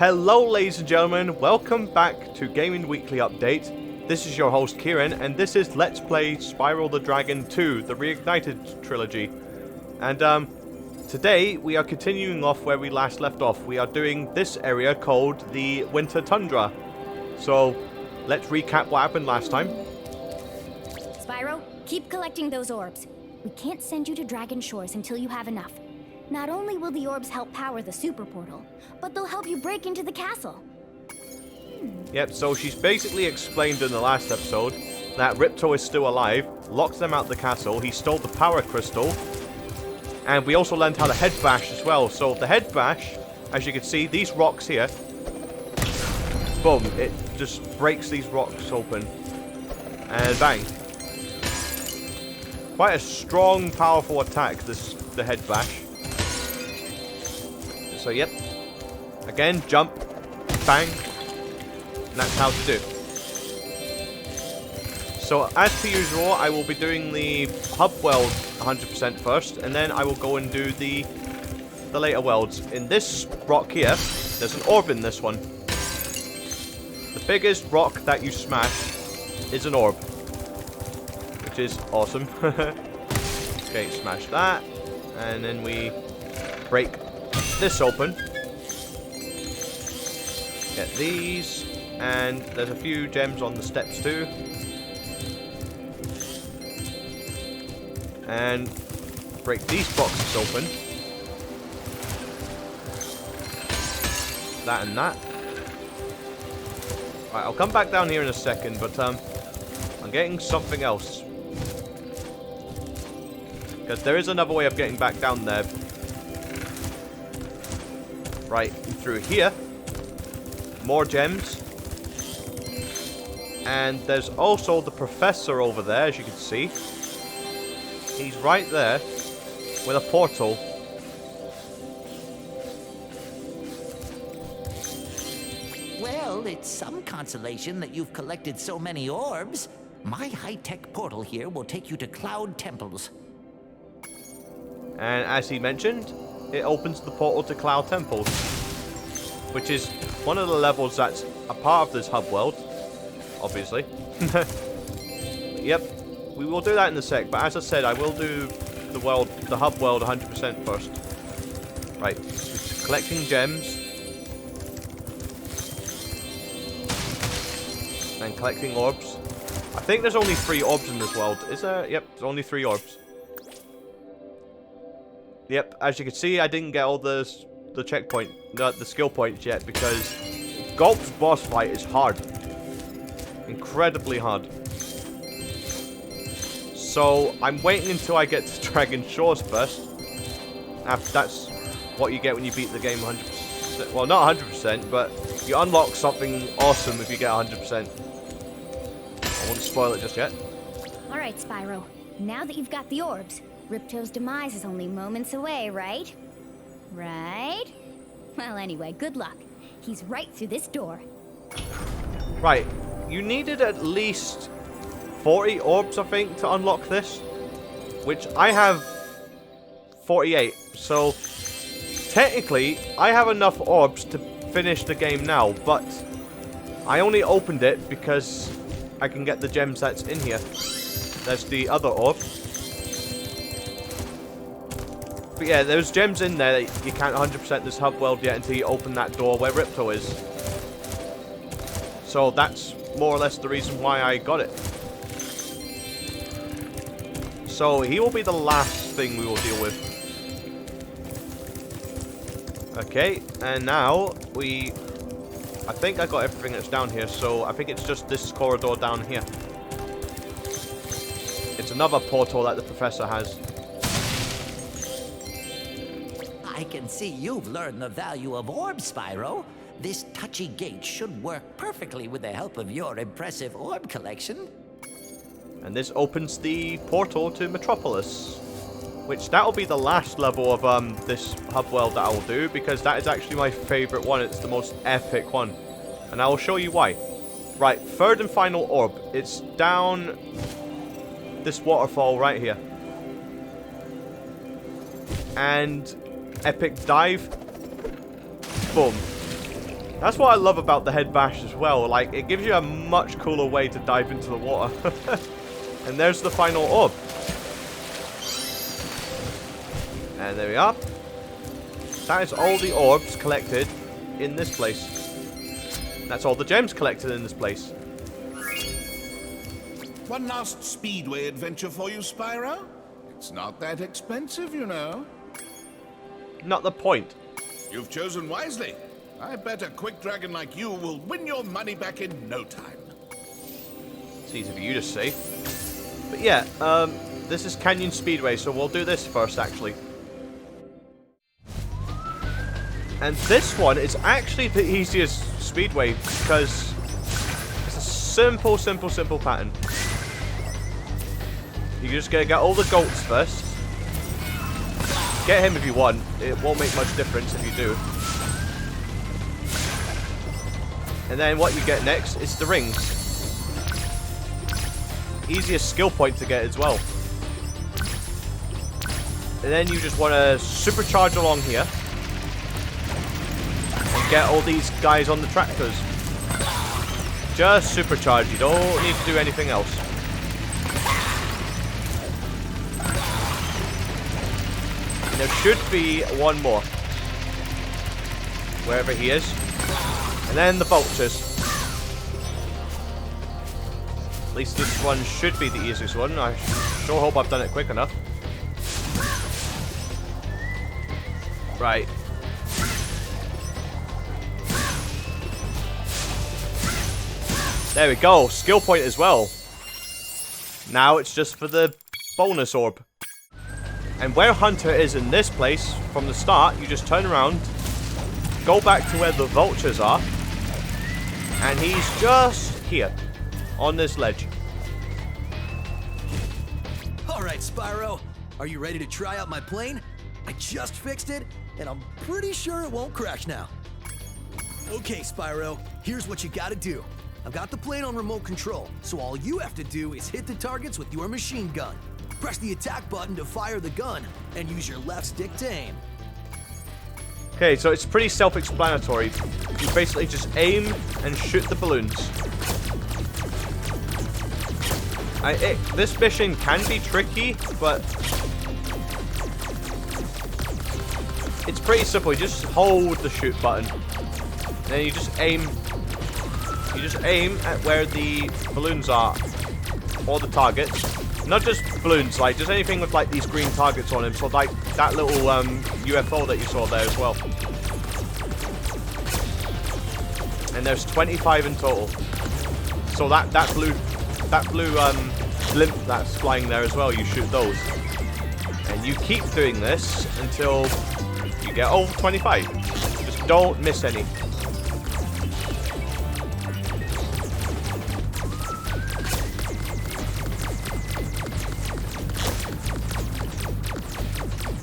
Hello ladies and gentlemen, welcome back to Gaming Weekly Update. This is your host Kieran, and this is Let's Play Spyro the Dragon 2, the Reignited trilogy. And today we are continuing off where we last left off. We are doing this area called the Winter Tundra. So, let's recap what happened last time. Spyro, keep collecting those orbs. We can't send you to Dragon Shores until you have enough. Not only will the orbs help power the super portal, but they'll help you break into the castle. Yep, so she's basically explained in the last episode that Ripto is still alive, locked them out the castle, he stole the power crystal, and we also learned how to head bash as well. So the head bash, as you can see, these rocks here, boom, it just breaks these rocks open, and bang. Quite a strong, powerful attack, the head bash. So yep, again, jump, bang, and that's how to do. So as per usual, I will be doing the hub weld 100% first, and then I will go and do the later welds. In this rock here, there's an orb in this one. The biggest rock that you smash is an orb, which is awesome. Okay, smash that, and then we break this open. Get these, and there's a few gems on the steps too. And break these boxes open. That and that. Right, I'll come back down here in a second, but I'm getting something else. Because there is another way of getting back down there. Right, through here. More gems. And there's also the professor over there, as you can see. He's right there with a portal. Well, it's some consolation that you've collected so many orbs. My high-tech portal here will take you to Cloud Temples. And as he mentioned, it opens the portal to Cloud Temples, which is one of the levels that's a part of this hub world, obviously. Yep, we will do that in a sec, but as I said, I will do the hub world 100% first. Right, just collecting gems. And collecting orbs. I think there's only 3 orbs in this world. Is there? Yep, there's only 3 orbs. Yep, as you can see, I didn't get all the checkpoint, the skill points yet, because Gulp's boss fight is hard. Incredibly hard. So, I'm waiting until I get to Dragon Shores first. That's what you get when you beat the game 100%. Well, not 100%, but you unlock something awesome if you get 100%. I won't spoil it just yet. Alright, Spyro. Now that you've got the orbs, Ripto's demise is only moments away, right? Right? Well, anyway, good luck. He's right through this door. Right. You needed at least 40 orbs, I think, to unlock this. Which I have 48. So, technically, I have enough orbs to finish the game now. But I only opened it because I can get the gems that's in here. There's the other orb. But yeah, there's gems in there that you can't 100% this hub world yet until you open that door where Ripto is. So that's more or less the reason why I got it. So he will be the last thing we will deal with. Okay, and now I think I got everything that's down here, so I think it's just this corridor down here. It's another portal that the professor has. I can see you've learned the value of orbs, Spyro. This touchy gate should work perfectly with the help of your impressive orb collection. And this opens the portal to Metropolis. Which, that'll be the last level of this hub world that I will do, because that is actually my favourite one. It's the most epic one. And I will show you why. Right, third and final orb. It's down this waterfall right here. And epic dive. Boom. That's what I love about the head bash as well. Like, it gives you a much cooler way to dive into the water. And there's the final orb. And there we are. That is all the orbs collected in this place. That's all the gems collected in this place. One last Speedway adventure for you, Spyro. It's not that expensive, you know. Not the point. You've chosen wisely. I bet a quick dragon like you will win your money back in no time. It's easy for you to say. But yeah, this is Canyon Speedway, so we'll do this first, actually. And this one is actually the easiest speedway because it's a simple pattern. You're just gonna get all the goats first. Get him if you want. It won't make much difference if you do. And then what you get next is the rings. Easiest skill point to get as well. And then you just want to supercharge along here. And get all these guys on the tractors. Just supercharge. You don't need to do anything else. There should be one more. Wherever he is. And then the vultures. At least this one should be the easiest one. I sure hope I've done it quick enough. Right. There we go. Skill point as well. Now it's just for the bonus orb. And where Hunter is in this place, from the start, you just turn around, go back to where the vultures are, and he's just here, on this ledge. Alright, Spyro. Are you ready to try out my plane? I just fixed it, and I'm pretty sure it won't crash now. Okay, Spyro, here's what you gotta do. I've got the plane on remote control, so all you have to do is hit the targets with your machine gun. Press the attack button to fire the gun, and use your left stick to aim. Okay, so it's pretty self-explanatory. You basically just aim and shoot the balloons. This mission can be tricky, but it's pretty simple. You just hold the shoot button, and then you just aim. You just aim at where the balloons are, or the targets. Not just balloons, like just anything with like these green targets on him. So like that little UFO that you saw there as well. And there's 25 in total. So that blue blimp that's flying there as well, you shoot those. And you keep doing this until you get all 25. Just don't miss any.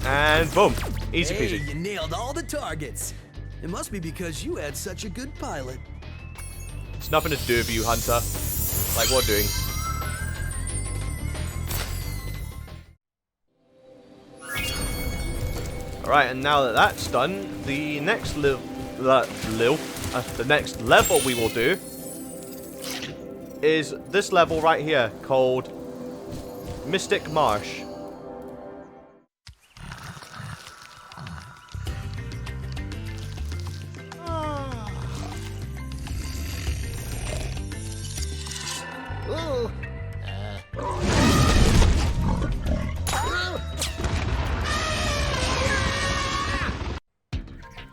And boom. Easy peasy. Hey, you nailed all the targets. It must be because you had such a good pilot. It's nothing to do with you, Hunter. Like we're doing. Alright, and now that that's done, the next the next level we will do is this level right here called Mystic Marsh.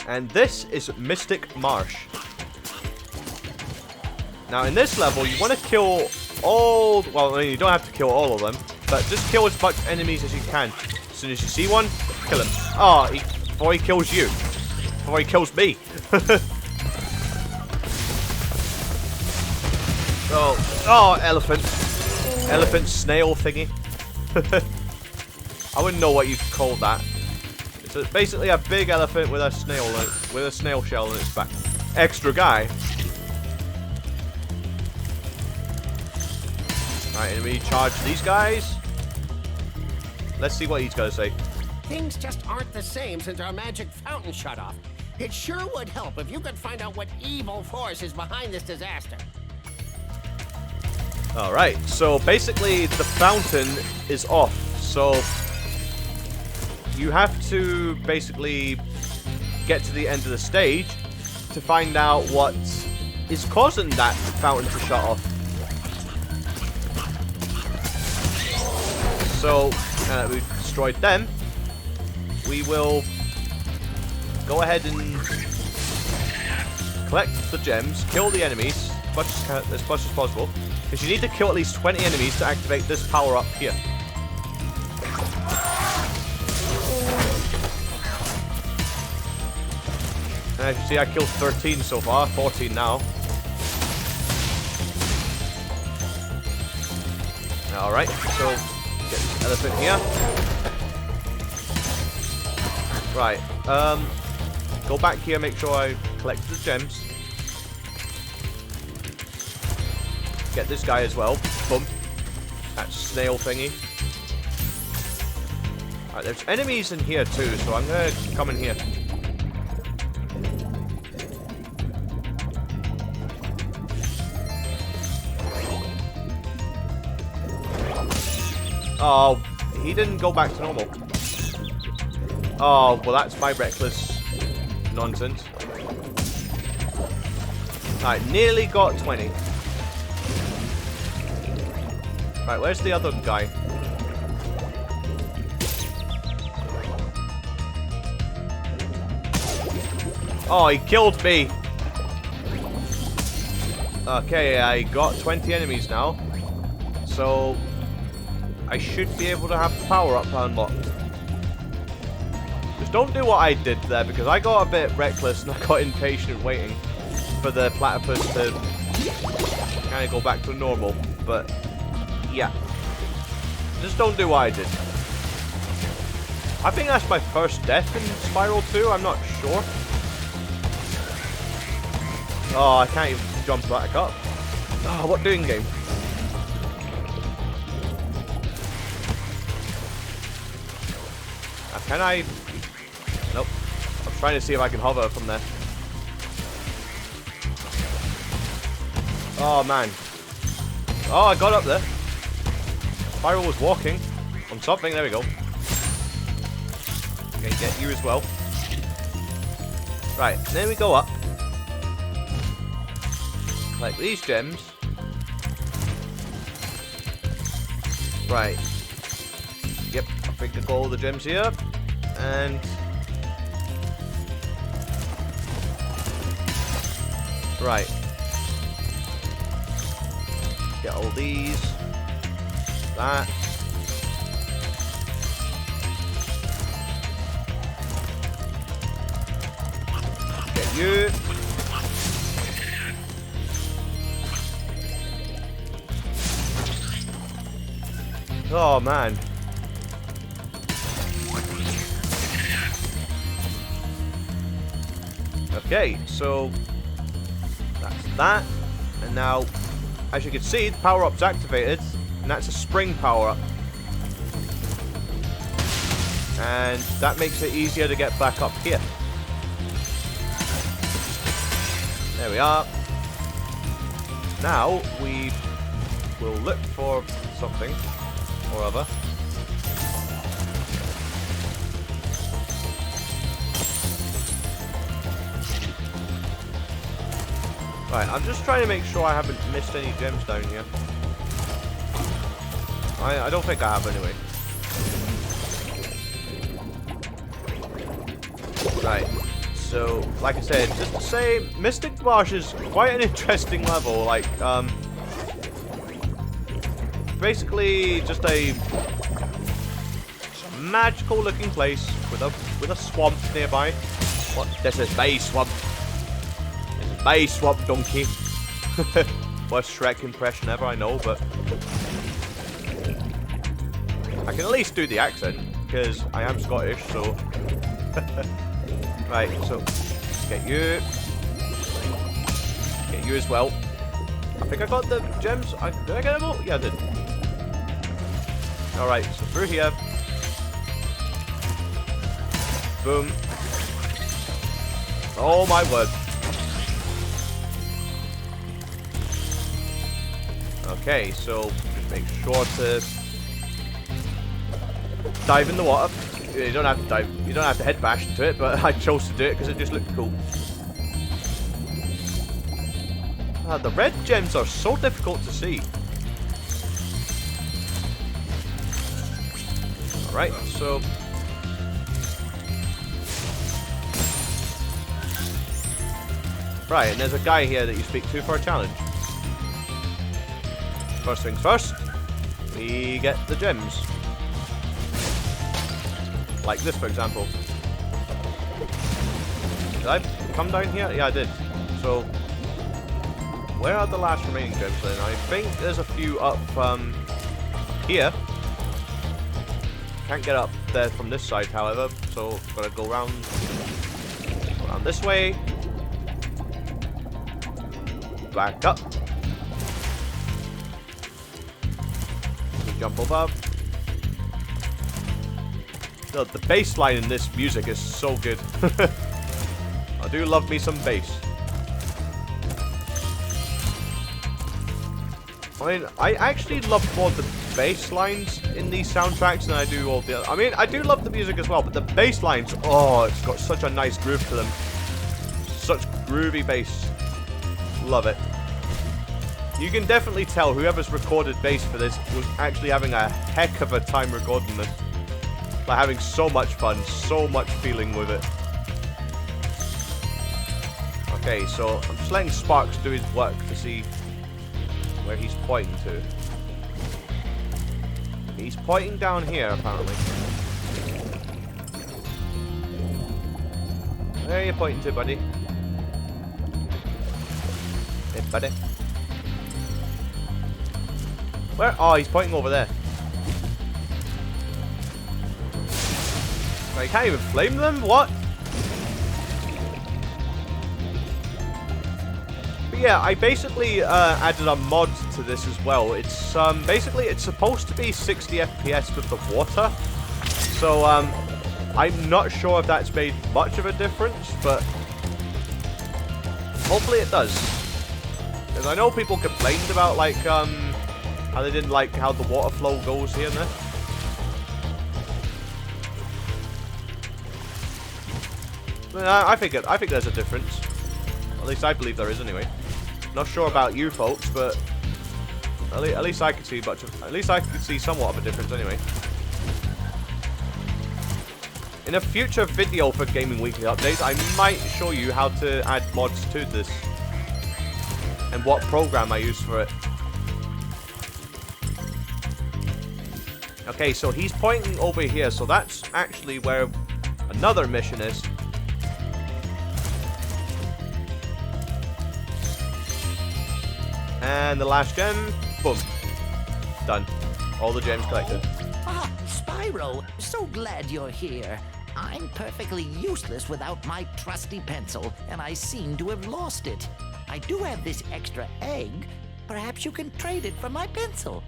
And this is Mystic Marsh. Now in this level, you want to kill all... Well, I mean, you don't have to kill all of them, but just kill as much enemies as you can. As soon as you see one, kill him. Oh, before he kills you. Before he kills me. Oh, elephant. Elephant snail thingy. I wouldn't know what you'd call that. It's basically a big elephant with a snail shell in its back. Extra guy. Right, and we charge these guys. Let's see what he's gonna say. Things just aren't the same since our magic fountain shut off. It sure would help if you could find out what evil force is behind this disaster. Alright, so basically the fountain is off. So you have to basically get to the end of the stage to find out what is causing that fountain to shut off. So, now that we've destroyed them, we will go ahead and collect the gems, kill the enemies as much as possible, because you need to kill at least 20 enemies to activate this power up here. And as you see, I killed 13 so far, 14 now. Alright, so get this elephant here. Right, go back here, make sure I collect the gems. Get this guy as well. Boom. That snail thingy. Alright, there's enemies in here too, so I'm gonna come in here. Oh, he didn't go back to normal. Oh, well that's my reckless nonsense. Alright, nearly got 20. Right, where's the other guy? Oh, he killed me. Okay, I got 20 enemies now. So I should be able to have the power up unlocked. Just don't do what I did there, because I got a bit reckless and I got impatient waiting for the platypus to kind of go back to normal. But yeah, just don't do what I did. I think that's my first death in Spiral 2, I'm not sure. Oh, I can't even jump back up. Oh, what doing game? Can I? Nope. I'm trying to see if I can hover from there. Oh, man. Oh, I got up there. Spiral was walking on something. There we go. Okay, get you as well. Right, then we go up. Collect these gems. Right. Yep, I think I got all the gems here. And right. Get all these. That. Get you. Oh man. Okay, so that's that. And now, as you can see, the power-up's activated. And that's a spring power-up. And that makes it easier to get back up here. There we are. Now, we will look for something or other. Right, I'm just trying to make sure I haven't missed any gems down here. I don't think I have anyway. Right, so, like I said, just to say, Mystic Marsh is quite an interesting level, like, basically just a magical looking place with a swamp nearby. What? This is my swamp. My swamp donkey. Worst Shrek impression ever, I know, but I can at least do the accent because I am Scottish, so. Right, so get you as well. I think I got the gems. Did I get them all? Yeah, I did. All right, so through here. Boom. Oh my word. Okay, so just make sure to dive in the water. You don't have to dive. You don't have to head bash into it, but I chose to do it because it just looked cool. The red gems are so difficult to see. Alright, so... Right, and there's a guy here that you speak to for a challenge. First things first, we get the gems. Like this, for example. Did I come down here? Yeah, I did. So, where are the last remaining gems then? I think there's a few up here. Can't get up there from this side, however, so gotta go around this way. Back up. Jump above. The bass line in this music is so good. I do love me some bass. I mean, I actually love more the bass lines in these soundtracks than I do all the other. I mean, I do love the music as well, but the bass lines, oh, it's got such a nice groove to them. Such groovy bass. Love it. You can definitely tell whoever's recorded bass for this was actually having a heck of a time recording this. Like having so much fun, so much feeling with it. Okay, so I'm just letting Sparks do his work to see where he's pointing to. He's pointing down here, apparently. Where are you pointing to, buddy? Hey, buddy. Where? Oh, he's pointing over there. You can't even flame them? What? But yeah, I basically added a mod to this as well. It's basically it's supposed to be 60 FPS with the water. So I'm not sure if that's made much of a difference, but hopefully it does. Because I know people complained about like how they didn't like how the water flow goes here and there. I think there's a difference. At least I believe there is anyway. Not sure about you folks, but at least I could see at least I could see somewhat of a difference anyway. In a future video for Gaming Weekly updates, I might show you how to add mods to this and what program I use for it. Okay, so he's pointing over here, so that's actually where another mission is. And the last gem, boom. Done. All the gems collected. Ah, Spyro, so glad you're here. I'm perfectly useless without my trusty pencil, and I seem to have lost it. I do have this extra egg. Perhaps you can trade it for my pencil.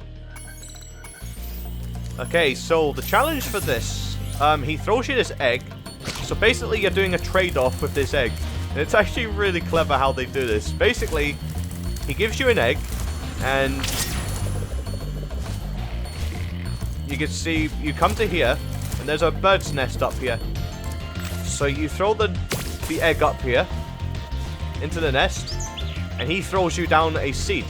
Okay, so the challenge for this, he throws you this egg. So basically you're doing a trade-off with this egg. And it's actually really clever how they do this. Basically, he gives you an egg, and you can see, you come to here, and there's a bird's nest up here. So you throw the egg up here, into the nest, and he throws you down a seed.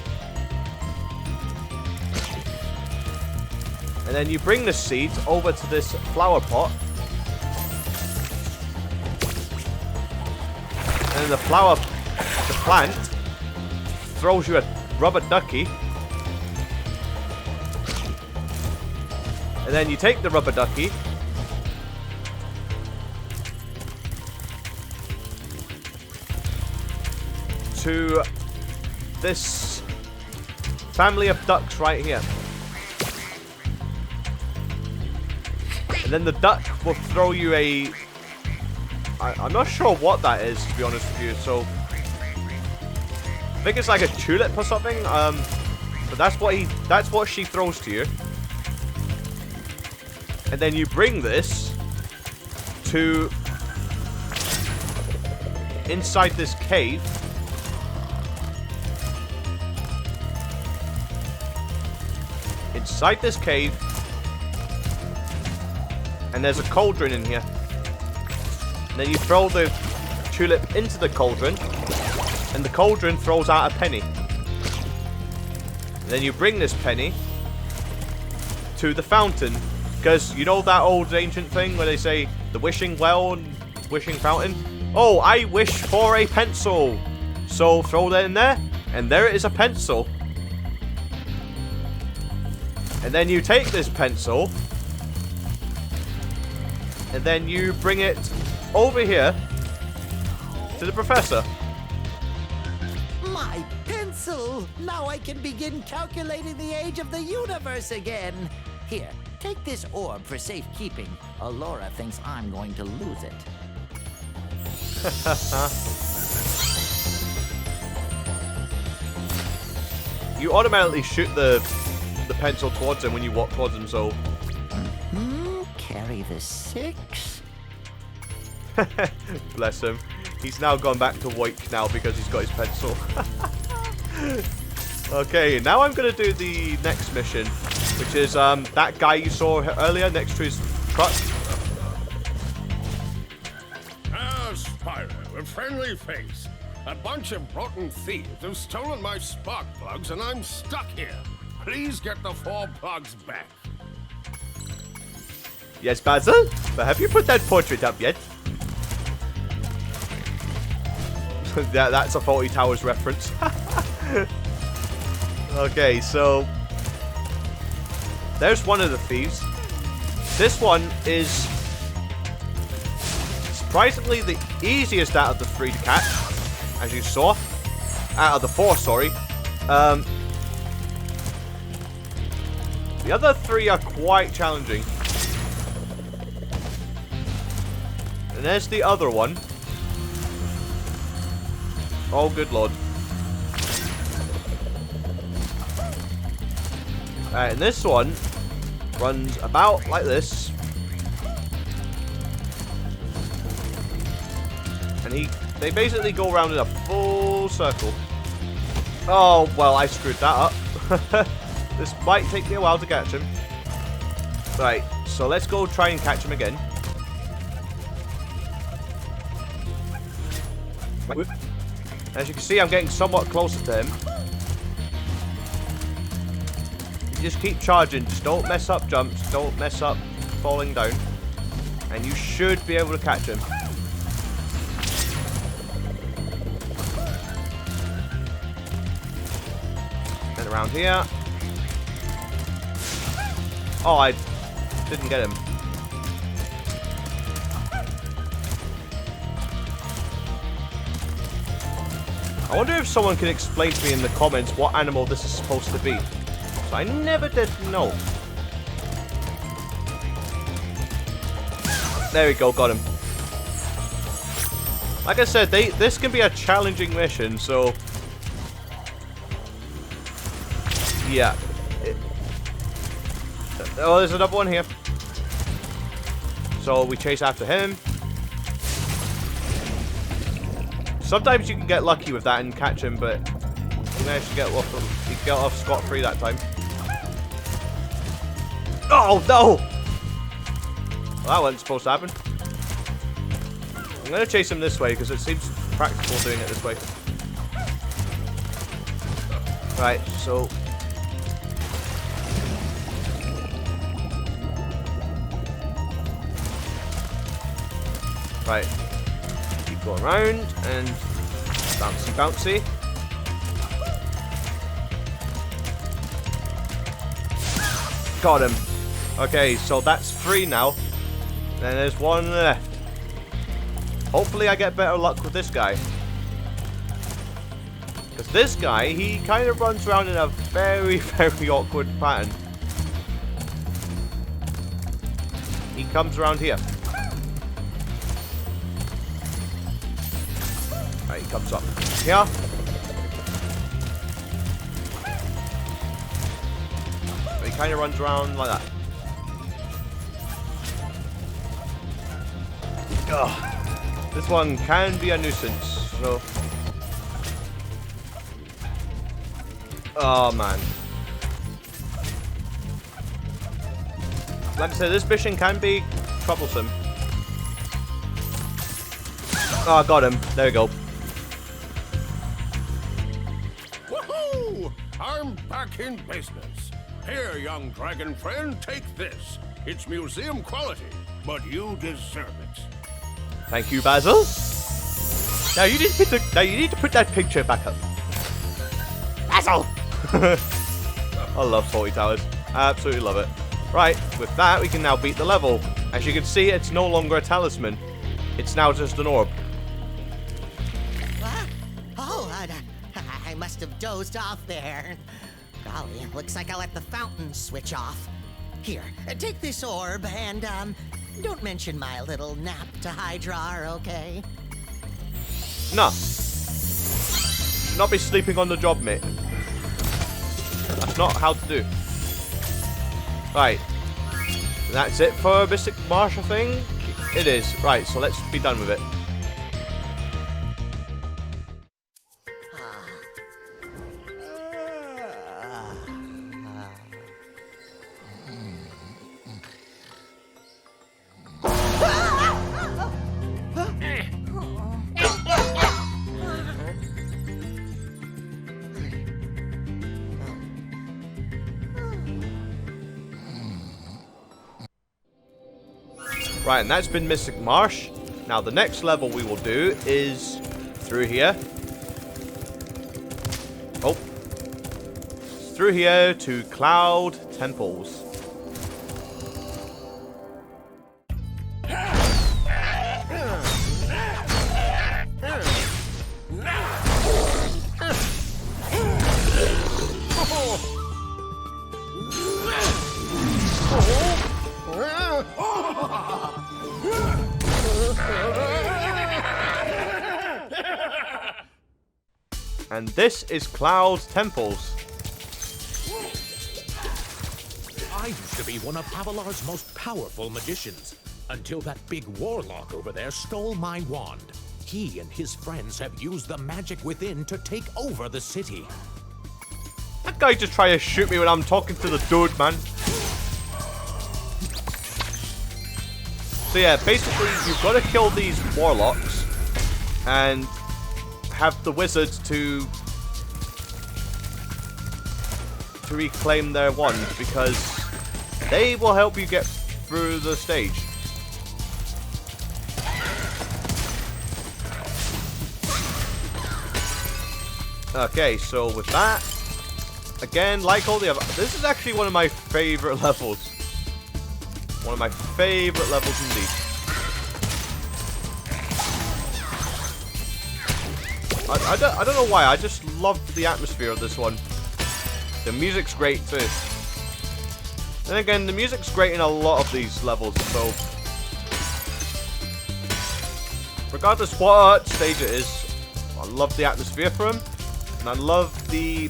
And then you bring the seeds over to this flower pot. And then the plant, throws you a rubber ducky. And then you take the rubber ducky. To this family of ducks right here. And then the duck will throw you a... I'm not sure what that is, to be honest with you, so... I think it's like a tulip or something, but that's what she throws to you. And then you bring this to inside this cave. Inside this cave. And there's a cauldron in here. And then you throw the tulip into the cauldron. And the cauldron throws out a penny. And then you bring this penny to the fountain. Because you know that old ancient thing where they say the wishing well and wishing fountain? Oh, I wish for a pencil. So throw that in there. And there it is, a pencil. And then you take this pencil. And then you bring it over here to the professor. My pencil! Now I can begin calculating the age of the universe again. Here, take this orb for safekeeping. Allura thinks I'm going to lose it. You automatically shoot the pencil towards him when you walk towards him, so... Carry the 6. Bless him. He's now gone back to Woik now because he's got his pencil. Okay, now I'm going to do the next mission, which is that guy you saw earlier next to his truck. Ah, Spyro, a friendly face. A bunch of rotten thieves have stolen my spark plugs and I'm stuck here. Please get the 4 plugs back. Yes, Basil? But have you put that portrait up yet? That's a Faulty Towers reference. Okay, so... there's one of the thieves. This one is... surprisingly the easiest out of the 3 to catch. As you saw. Out of the 4, sorry. The other 3 are quite challenging. And there's the other one. Oh, good lord. Alright, and this one runs about like this. And they basically go around in a full circle. Oh, well, I screwed that up. This might take me a while to catch him. Right, so let's go try and catch him again. As you can see, I'm getting somewhat closer to him. You just keep charging. Just don't mess up jumps. Don't mess up falling down. And you should be able to catch him. And around here. Oh, I didn't get him. I wonder if someone can explain to me in the comments what animal this is supposed to be. So I never did know. There we go, got him. Like I said, this can be a challenging mission, so... yeah. Oh, there's another one here. So we chase after him. Sometimes you can get lucky with that and catch him, but you managed to get off scot-free that time. Oh no! Well, that wasn't supposed to happen. I'm gonna chase him this way because it seems practical doing it this way. Right, so right. Keep going around and bouncy bouncy. Got him. Okay, so that's 3 now. Then there's 1 left. Hopefully I get better luck with this guy. Because this guy, he kind of runs around in a very, very awkward pattern. He comes around here. Right, he comes up here. He kind of runs around like that. Ugh. This one can be a nuisance, so... Oh, man. Like I said, this mission can be troublesome. Oh, I got him. There we go. Woohoo! I'm back in business. Here, young dragon friend, take this. It's museum quality, but you deserve it. Thank you, Basil. Now you need to put that picture back up. Basil! I love Salty Towers. I absolutely love it. Right, with that, we can now beat the level. As you can see, it's no longer a talisman. It's now just an orb. What? Oh, I must have dozed off there. Golly, looks like I let the fountain switch off. Here, take this orb and, don't mention my little nap to Hydra, okay? Nah. Not be sleeping on the job, mate. That's not how to do. Right. That's it for Mystic Marsh, I think? It is. Right, so let's be done with it. Right, and that's been Mystic Marsh. Now, the next level we will do is through here. Oh. Through here to Cloud Temples. And this is Cloud Temples. I used to be one of Avalar's most powerful magicians, until that big warlock over there stole my wand. He and his friends have used the magic within to take over the city. That guy just tried to shoot me when I'm talking to the dude, man. So yeah, basically you've got to kill these warlocks and have the wizards to reclaim their wand, because they will help you get through the stage. Okay, so with that, again, like all the other, this is actually one of my favorite levels. One of my favorite levels indeed. I don't know why, I just love the atmosphere of this one. The music's great too. Then again, the music's great in a lot of these levels, so regardless what stage it is, I love the atmosphere for them, and I love the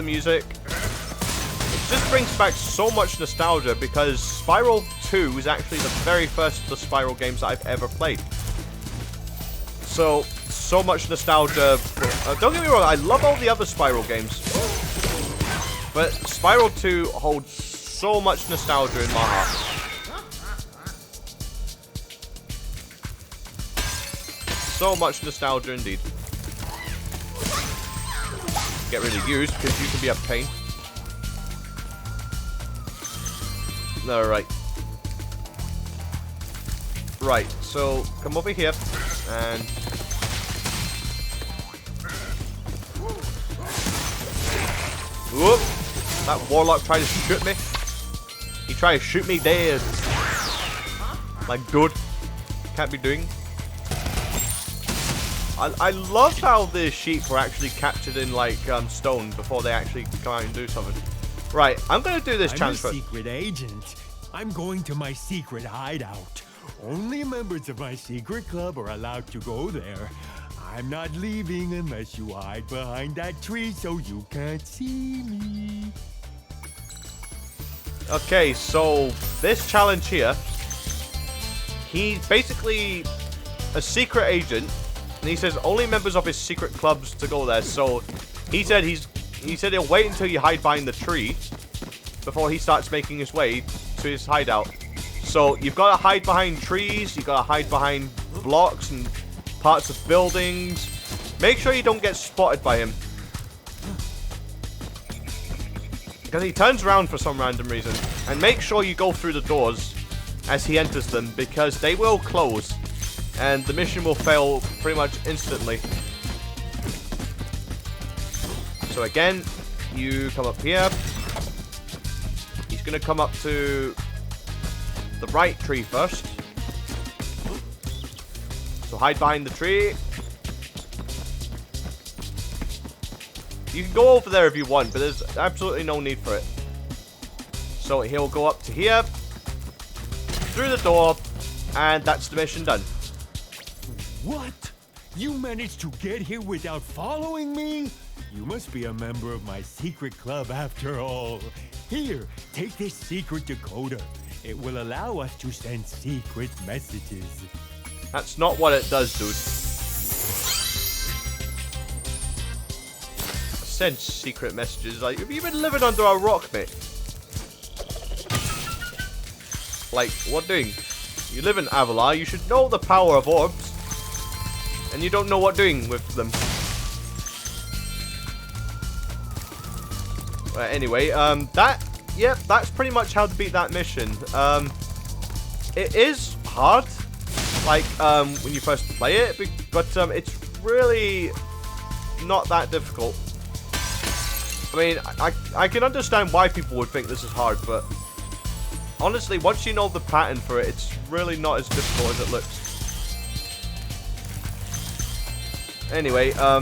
music. It just brings back so much nostalgia, because Spyro 2 is actually the very first of the Spyro games that I've ever played. So much nostalgia. Don't get me wrong, I love all the other Spyro games, but Spyro 2 holds so much nostalgia in my heart. So much nostalgia indeed. Get rid of you, because you can be a pain. Alright. Right, so come over here and whoop! That warlock tried to shoot me. He tried to shoot me dead. Like, dude, can't be doing. I love how the sheep were actually captured in like stone before they actually come out and do something. Right, I'm gonna do this challenge first. I'm a secret agent. I'm going to my secret hideout. Only members of my secret club are allowed to go there. I'm not leaving unless you hide behind that tree so you can't see me. Okay, so this challenge here he's basically a secret agent, and he says only members of his secret clubs to go there. So he said he'll wait until you hide behind the tree before he starts making his way to his hideout. So you've got to hide behind trees, you've got to hide behind blocks and parts of buildings. Make sure you don't get spotted by him, because he turns around for some random reason. And make sure you go through the doors as he enters them, because they will close and the mission will fail pretty much instantly. So again, you come up here. He's going to come up to the right tree first. So hide behind the tree. You can go over there if you want, but there's absolutely no need for it. So he'll go up to here, through the door, and that's the mission done. What? You managed to get here without following me? You must be a member of my secret club after all. Here, take this secret decoder. It will allow us to send secret messages. That's not what it does, dude. Send secret messages. Like, have you been living under a rock, mate? Like, what doing? You live in Avalar, you should know the power of orbs. And you don't know what doing with them. Anyway, that's pretty much how to beat that mission. It is hard, like, when you first play it, but it's really not that difficult. I mean, I can understand why people would think this is hard, but honestly, once you know the pattern for it, it's really not as difficult as it looks. Anyway, now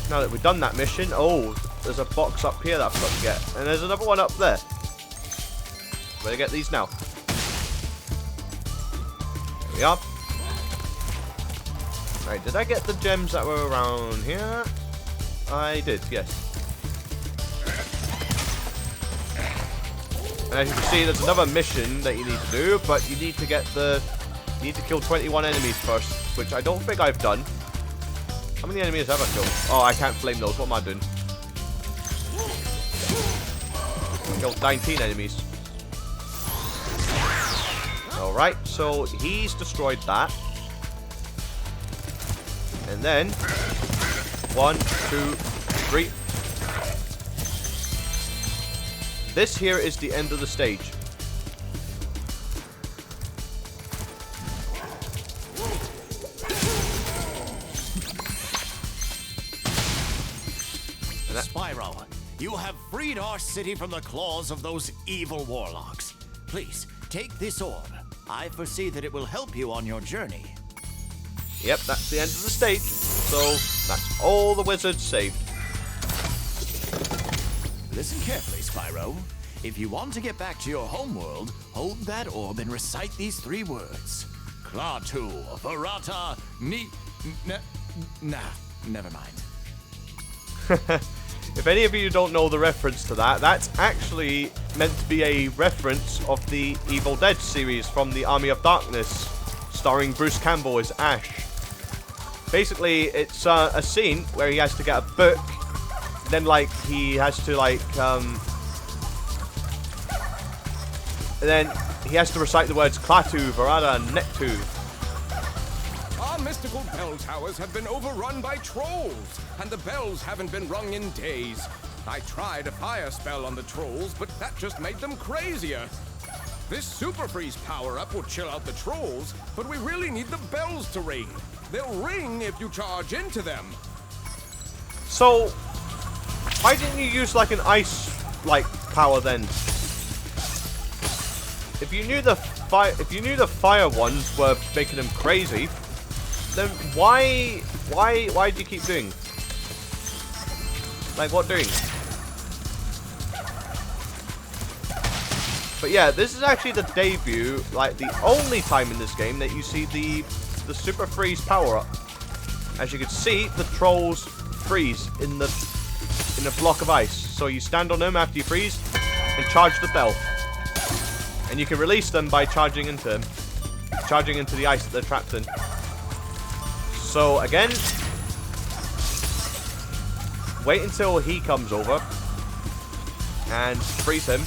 that we've done that mission, oh, there's a box up here that I've got to get, and there's another one up there. Better get these now. There we are. Right, did I get the gems that were around here? I did, yes. And as you can see, there's another mission that you need to do, but you need to get you need to kill 21 enemies first, which I don't think I've done. How many enemies have I killed? Oh, I can't flame those. What am I doing? Killed 19 enemies. Alright, so he's destroyed that. And then 1, 2, 3. This here is the end of the stage. Spyro, you have freed our city from the claws of those evil warlocks. Please, take this orb. I foresee that it will help you on your journey. Yep, that's the end of the stage. So, that's all the wizards saved. Listen carefully, Spyro. If you want to get back to your homeworld, hold that orb and recite these 3 words. Klaatu, Barata, never mind. If any of you don't know the reference to that, that's actually meant to be a reference of the Evil Dead series from the Army of Darkness, starring Bruce Campbell as Ash. Basically, it's a scene where he has to get a book, then like he has to and then he has to recite the words Klaatu, Barada, and Nektu. Our mystical bell towers have been overrun by trolls, and the bells haven't been rung in days. I tried a fire spell on the trolls, but that just made them crazier. This Super Freeze power-up will chill out the trolls, but we really need the bells to ring. They'll ring if you charge into them. So, why didn't you use like an ice power then? If you knew the fire ones were making them crazy, then why do you keep doing? Like, what doing? But yeah, this is actually the debut, like the only time in this game that you see the Super Freeze power-up. As you can see, the trolls freeze in a block of ice. So you stand on them after you freeze and charge the bell. And you can release them by charging into them. charging into the ice that they're trapped in. So again, wait until he comes over and freeze him.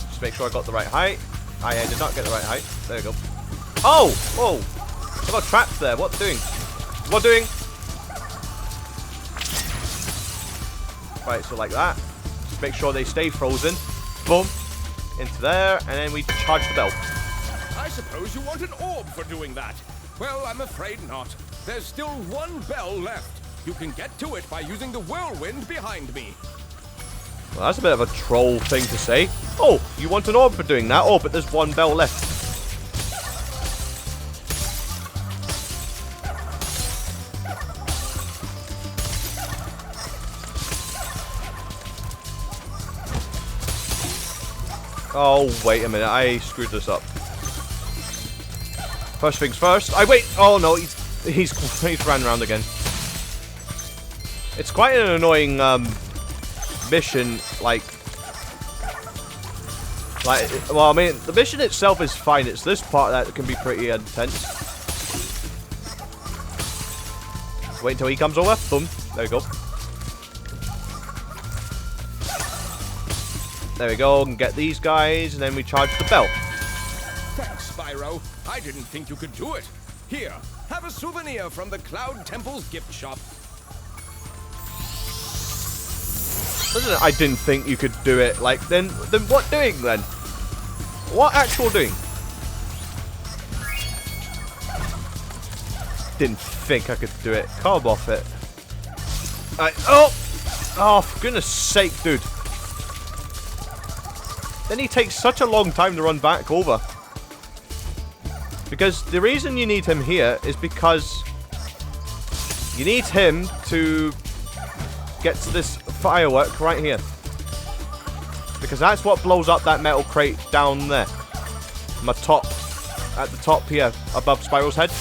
Just make sure I got the right height. I did not get the right height. There we go. Oh! Whoa! I got trapped there. What doing? What doing? Right, so like that. Just make sure they stay frozen. Boom. Into there. And then we charge the bell. I suppose you want an orb for doing that. Well, I'm afraid not. There's still one bell left. You can get to it by using the whirlwind behind me. Well, that's a bit of a troll thing to say. Oh, you want an orb for doing that? Oh, but there's one bell left. Oh, wait a minute. I screwed this up. First things first. Wait. Oh, no. He's ran around again. It's quite an annoying mission. Well, I mean, the mission itself is fine. It's this part that can be pretty intense. Wait until he comes over. Boom. There we go. There we go, and get these guys, and then we charge the bell. Thanks, Spyro. I didn't think you could do it. Here, have a souvenir from the Cloud Temple's gift shop. Listen, I didn't think you could do it. Like, then what doing then? What actual doing? Didn't think I could do it. Come off it. Oh, for goodness sake, dude. Then he takes such a long time to run back over. Because the reason you need him here is because you need him to get to this firework right here. Because that's what blows up that metal crate down there. At the top here, above Spyro's head.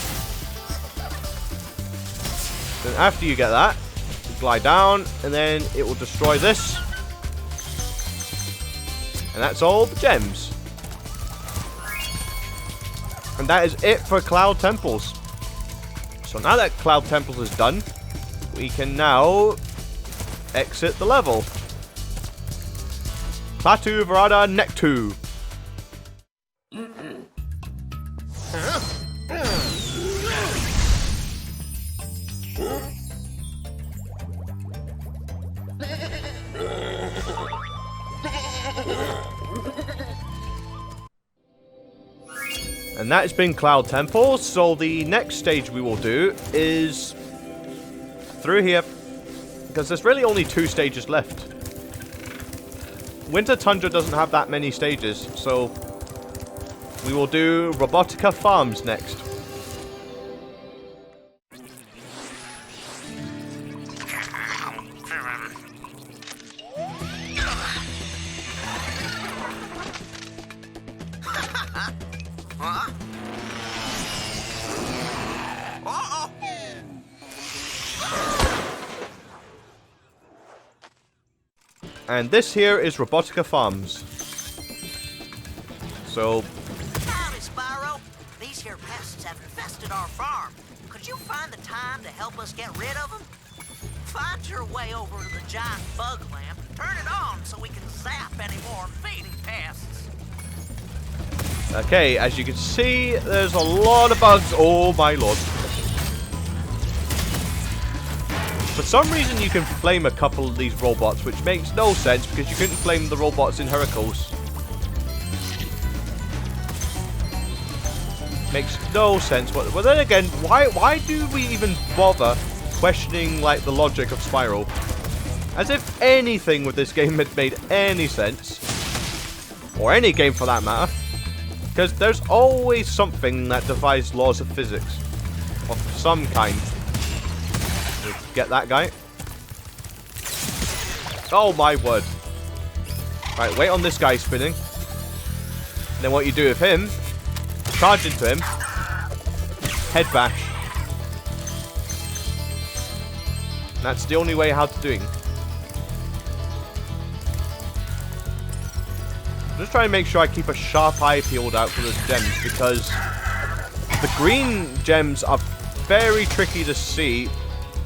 Then after you get that, you glide down, and then it will destroy this. And that's all the gems. And that is it for Cloud Temples. So now that Cloud Temples is done, we can now exit the level. Klaatu Barada Nektu. And that has been Cloud Temple. So the next stage we will do is through here, because there's really only 2 stages left. Winter Tundra doesn't have that many stages, so we will do Robotica Farms next. And this here is Robotica Farms. So... Howdy, Spyro. These here pests have infested our farm. Could you find the time to help us get rid of them? Find your way over to the giant bug lamp, turn it on so we can zap any more feeding pests. Okay, as you can see, there's a lot of bugs. Oh my lord. For some reason you can flame a couple of these robots, which makes no sense because you couldn't flame the robots in Heracles. Makes no sense. But then again, why do we even bother questioning like the logic of Spyro? As if anything with this game had made any sense. Or any game for that matter. Because there's always something that defies laws of physics. Of some kind. Get that guy. Oh my word. Right, wait on this guy spinning. And then what you do with him, charge into him, head bash. And that's the only way how to do it. I'm just trying to make sure I keep a sharp eye peeled out for those gems, because the green gems are very tricky to see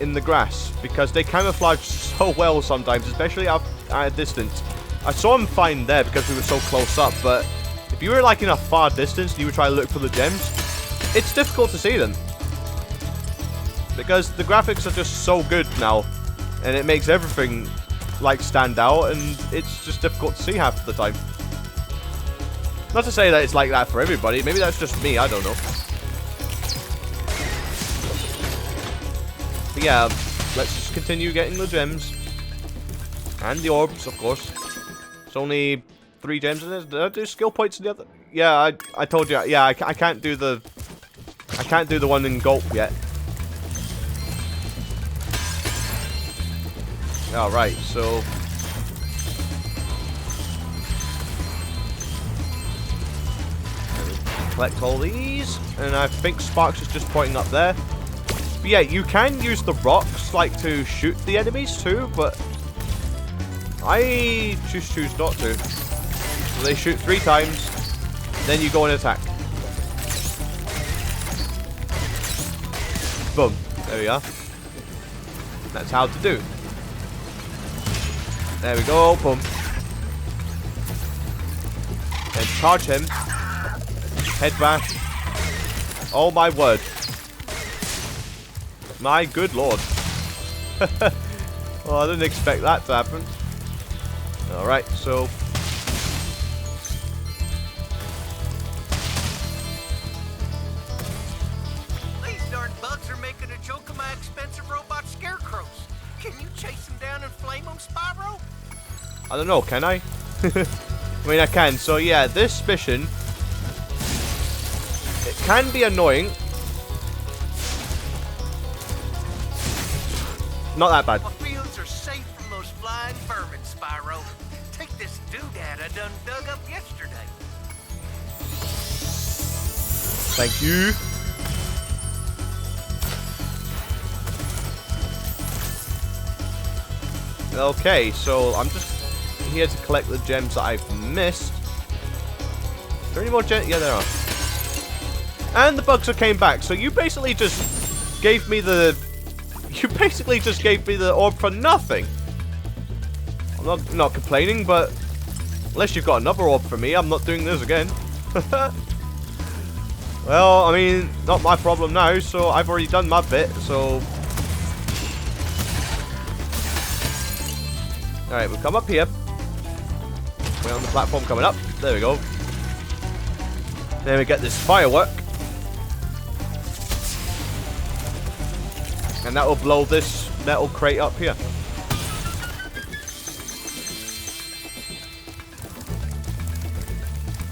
in the grass, because they camouflage so well sometimes, especially at a distance. I saw them fine there because we were so close up, but if you were like in a far distance and you were trying to look for the gems, it's difficult to see them. Because the graphics are just so good now, and it makes everything like stand out, and it's just difficult to see half the time. Not to say that it's like that for everybody, maybe that's just me, I don't know. But yeah, let's just continue getting the gems. And the orbs, of course. It's only 3 gems in it. Did I do skill points in the other? Yeah, I told you. Yeah, I can't do the... I can't do the one in Gulp yet. Alright, so... Collect all these. And I think Sparks is just pointing up there. But yeah, you can use the rocks, like, to shoot the enemies too, but I choose not to. So they shoot 3 times, then you go and attack. Boom. There we are. That's how to do. There we go. Boom. And charge him. Head bash. Oh my word. My good lord. Well, I didn't expect that to happen. Alright, so... These darn bugs are making a joke of my expensive robot scarecrows. Can you chase them down and flame them, Spyro? I don't know, can I? I mean, I can. So yeah, this mission... It can be annoying. Not that bad. My fields are safe from those flying vermin, Spyro. Take this doodad I done dug up yesterday. Thank you. Okay, so I'm just here to collect the gems that I've missed. Are there any more gems? Yeah, there are. And the bugs came back, so you basically just gave me the... You basically just gave me the orb for nothing. I'm not complaining, but unless you've got another orb for me, I'm not doing this again. Well, I mean, not my problem now, so I've already done my bit, so... Alright, we'll come up here. We're on the platform coming up. There we go. Then we get this firework. And that will blow this metal crate up here.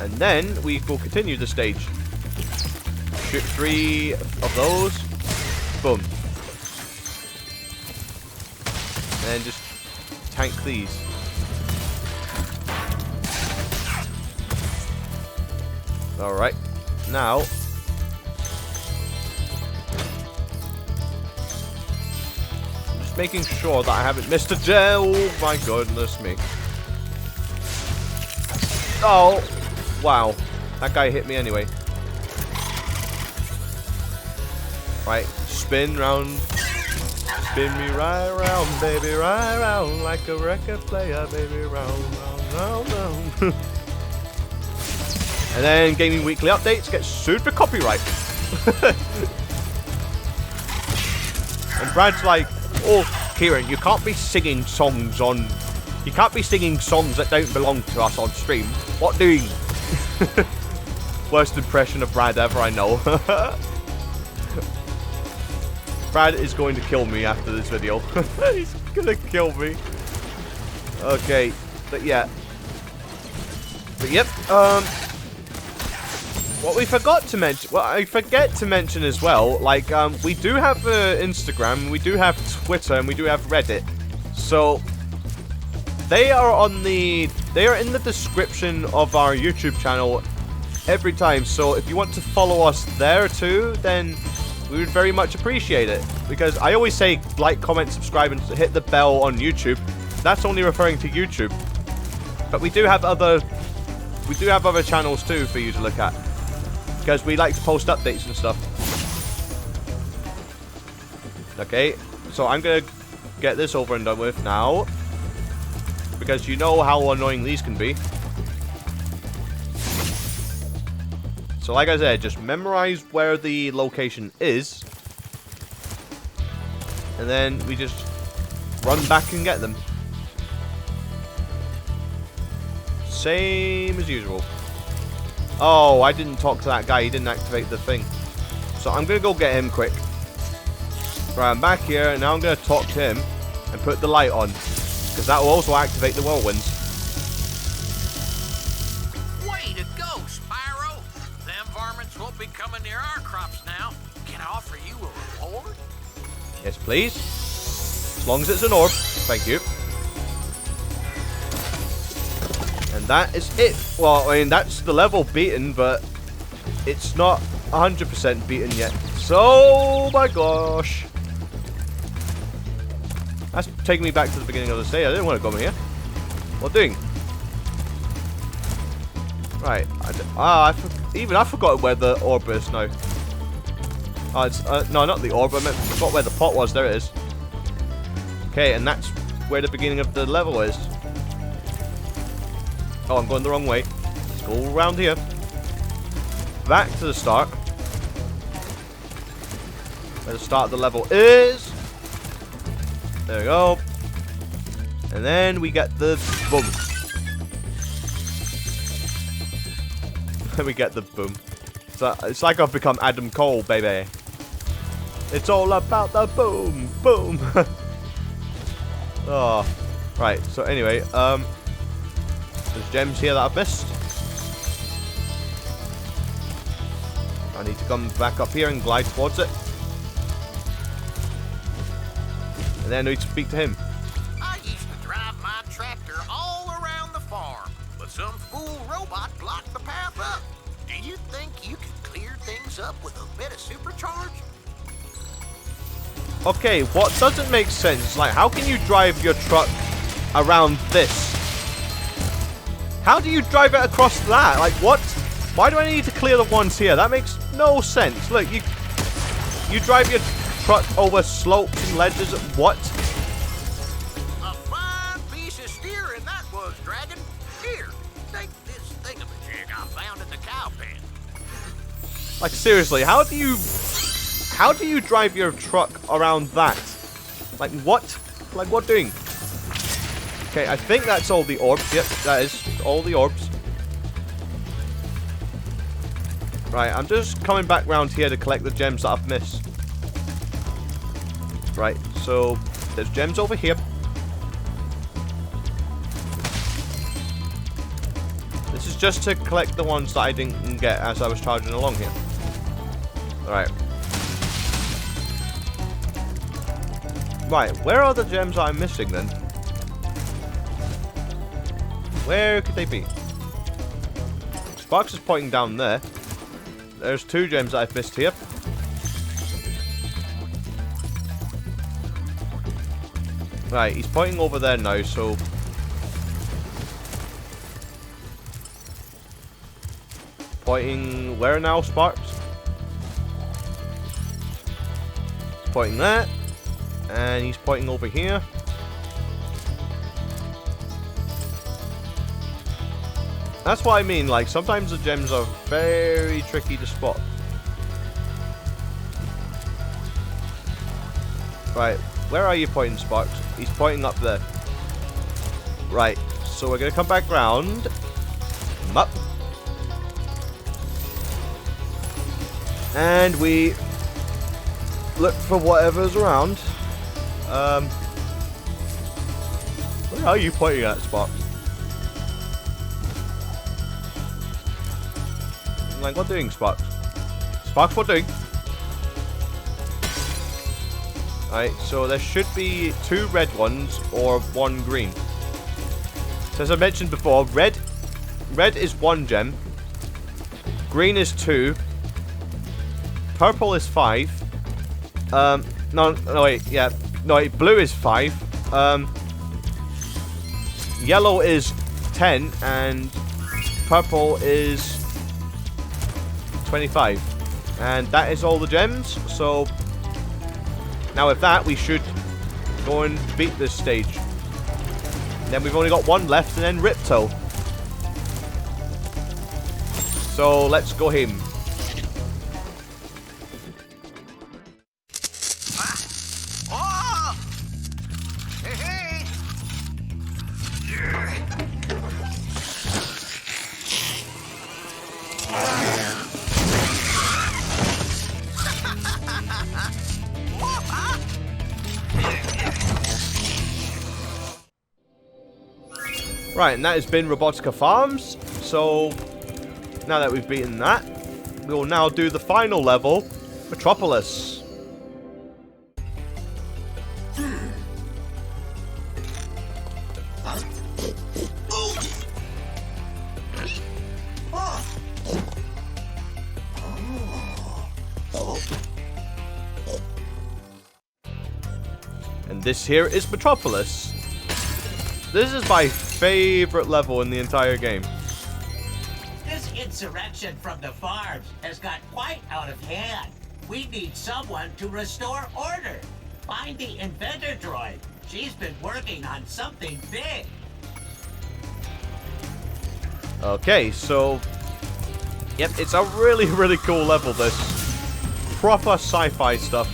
And then we will continue the stage. Shoot 3 of those. Boom. And then just tank these. Alright. Now... making sure that I haven't missed a gem. Oh my goodness me. Oh, wow. That guy hit me anyway. Right, spin round. Spin me right round, baby, right round. Like a record player, baby, round, round, round, round. And then Gaming Weekly Updates gets sued for copyright. And Brad's like, oh, Kieran, you can't be singing songs on... You can't be singing songs that don't belong to us on stream. What doing? Worst impression of Brad ever, I know. Brad is going to kill me after this video. He's gonna kill me. Okay, but yeah. But yep, what we forgot to mention, well, I forget to mention as well, like, we do have Instagram, we do have Twitter, and we do have Reddit. So, they are in the description of our YouTube channel every time. So, if you want to follow us there too, then we would very much appreciate it. Because I always say like, comment, subscribe, and hit the bell on YouTube. That's only referring to YouTube. But we do have other we do have other channels too for you to look at. Because we like to post updates and stuff. Okay, so I'm going to get this over and done with now. Because you know how annoying these can be. So like I said, just memorize where the location is. And then we just run back and get them. Same as usual. Oh, I didn't talk to that guy. He didn't activate the thing. So I'm going to go get him quick. Right, I'm back here. And now I'm going to talk to him and put the light on. Because that will also activate the whirlwinds. Way to go, Spyro. Them varmints won't be coming near our crops now. Can I offer you a reward? Yes, please. As long as it's an orb. Thank you. And that is it. Well, I mean, that's the level beaten, but it's not 100% beaten yet. So, my gosh. That's taking me back to the beginning of the day. I didn't want to come here. What doing? Right. I forgot where the orb is now. Oh, it's, no, not the orb. I forgot where the pot was. There it is. Okay, and that's where the beginning of the level is. Oh, I'm going the wrong way. Let's go around here. Back to the start. Where the start of the level is. There we go. And then we get the boom. Then we get the boom. So it's like I've become Adam Cole, baby. It's all about the boom, boom. Oh, right. So anyway, there's gems here that I've missed. I need to come back up here and glide towards it. And then I need to speak to him. I used to drive my tractor all around the farm, but some fool robot blocked the path up. Do you think you could clear things up with a bit of supercharge? Okay, what doesn't make sense, like, how can you drive your truck around this? How do you drive it across that? Like, what? Why do I need to clear the ones here? That makes no sense. Look, you drive your truck over slopes and ledges. What? A fine piece of steering that was, Dragon. Here, take this thingamajig I found in the cow pen. Like, seriously, how do you drive your truck around that? Like, what? Like, what doing? Okay, I think that's all the orbs. Yep, that is all the orbs. Right, I'm just coming back round here to collect the gems that I've missed. Right, so there's gems over here. This is just to collect the ones that I didn't get as I was charging along here. Alright. Right, where are the gems that I'm missing then? Where could they be? Sparks is pointing down there. There's 2 gems that I've missed here. Right, he's pointing over there now, so... Pointing where now, Sparks? Pointing there. And he's pointing over here. That's what I mean, like, sometimes the gems are very tricky to spot. Right, where are you pointing, Sparks? He's pointing up there. Right, so we're going to come back round. Up. And we look for whatever's around. Where are you pointing at, Sparks? Like, what doing, Sparks? Sparks, what doing? Alright, so there should be 2 red ones or 1 green. So as I mentioned before, red is 1 gem. Green is 2. Purple is 5. No, wait, yeah. No, wait, blue is 5. Yellow is 10, and purple is 25. And that is all the gems. So now with that, we should go and beat this stage. And then we've only got one left, and then Ripto. So let's go him. Oh! Hey, hey! Right, and that has been Robotica Farms. So now that we've beaten that, we will now do the final level, Metropolis. And this here is Metropolis. This is my favorite level in the entire game. This insurrection from the farms has got quite out of hand. We need someone to restore order. Find the inventor droid. She's been working on something big. Okay, so yep, it's a really, really cool level, this. Proper sci-fi stuff.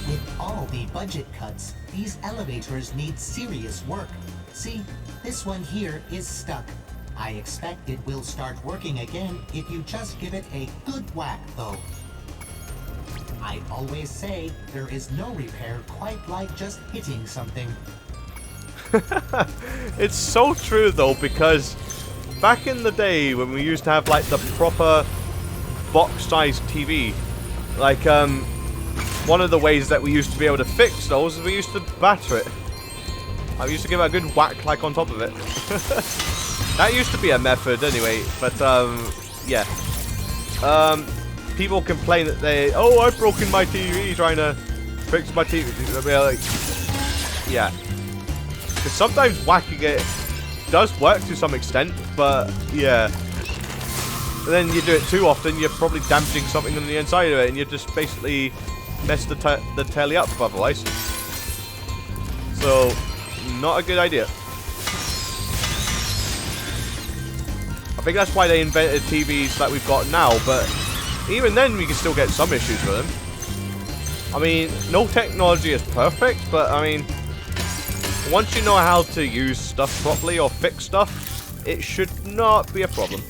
With all the budget cuts, these elevators need serious work. See, this one here is stuck. I expect it will start working again if you just give it a good whack, though. I always say there is no repair quite like just hitting something. It's so true, though, because back in the day when we used to have, like, the proper box-sized TV, like, one of the ways that we used to be able to fix those is we used to batter it. I used to give it a good whack, like, on top of it. That used to be a method, anyway, but, yeah. People complain that oh, I've broken my TV trying to fix my TV. Like, yeah. Because sometimes whacking it does work to some extent, but, yeah. And then you do it too often, you're probably damaging something on the inside of it, and you just basically mess the telly up otherwise. So, not a good idea. I think that's why they invented TVs that we've got now, but even then we can still get some issues with them. I mean, no technology is perfect, but I mean, once you know how to use stuff properly or fix stuff, it should not be a problem.